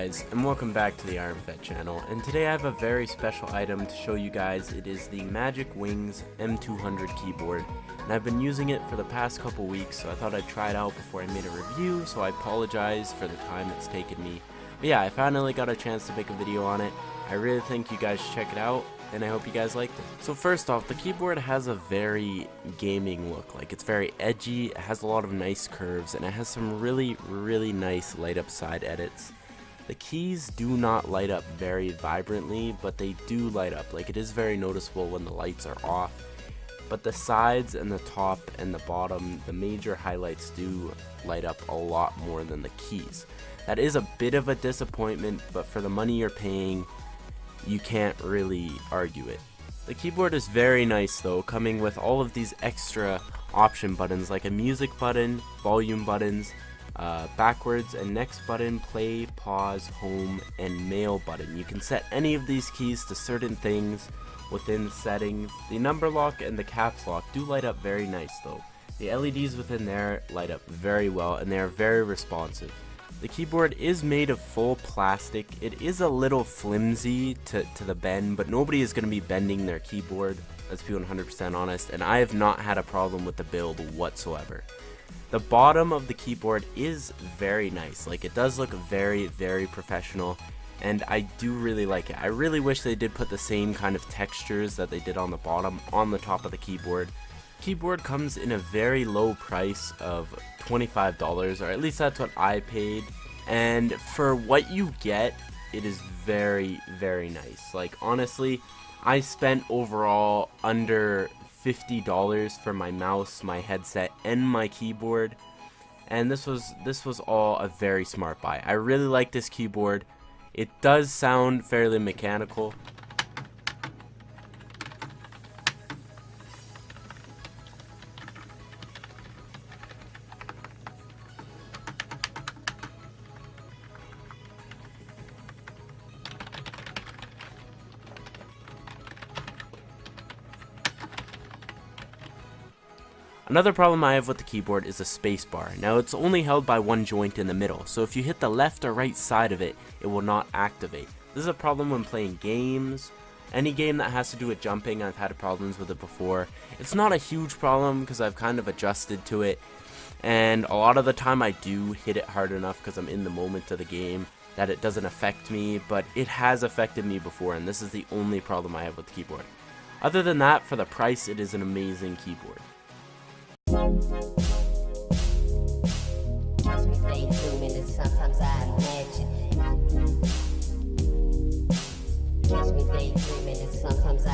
guys, and welcome back to the Fett channel, and today I have a very special item to show you guys. It is the Magic Wings M-200 keyboard, and I've been using it for the past couple weeks, so I thought I'd try it out before I made a review, so I apologize for the time it's taken me. But yeah, I finally got a chance to make a video on it. I really think you guys should check it out, and I hope you guys liked it. So first off, the keyboard has a very gaming look. Like, it's very edgy, it has a lot of nice curves, and it has some really nice light up side edits. The keys do not light up very vibrantly, but they do light up. Like, it is very noticeable when the lights are off. But the sides and the top and the bottom, the major highlights do light up a lot more than the keys. That is a bit of a disappointment, but for the money you're paying, you can't really argue it. The keyboard is very nice though, coming with all of these extra option buttons like a music button, volume buttons, backwards and next button, play, pause, home, and mail button. You can set any of these keys to certain things within settings. The number lock and the caps lock do light up very nice though. The LEDs within there light up very well, and they are very responsive. The keyboard is made of full plastic. It is a little flimsy to the bend, but nobody is going to be bending their keyboard, let's be 100% honest, and I have not had a problem with the build whatsoever. The bottom of the keyboard is very nice. Like, it does look very professional, and I do really like it. I really wish they did put the same kind of textures that they did on the bottom on the top of the keyboard. Keyboard comes in a very low price of $25, or at least that's what I paid, and for what you get, it is very nice. Like, honestly, I spent overall under $50 for my mouse, my headset, and my keyboard, and this was all a very smart buy. I really like this keyboard. It does sound fairly mechanical. Another problem I have with the keyboard is the space bar. Now, it's only held by one joint in the middle, so if you hit the left or right side of it, it will not activate. This is a problem when playing games. Any game that has to do with jumping, I've had problems with it before. It's not a huge problem because I've kind of adjusted to it, and a lot of the time I do hit it hard enough because I'm in the moment of the game that it doesn't affect me, but it has affected me before, and this is the only problem I have with the keyboard. Other than that, for the price, it is an amazing keyboard. Catch me daydreaming, sometimes I imagine. Catch me daydreaming, sometimes I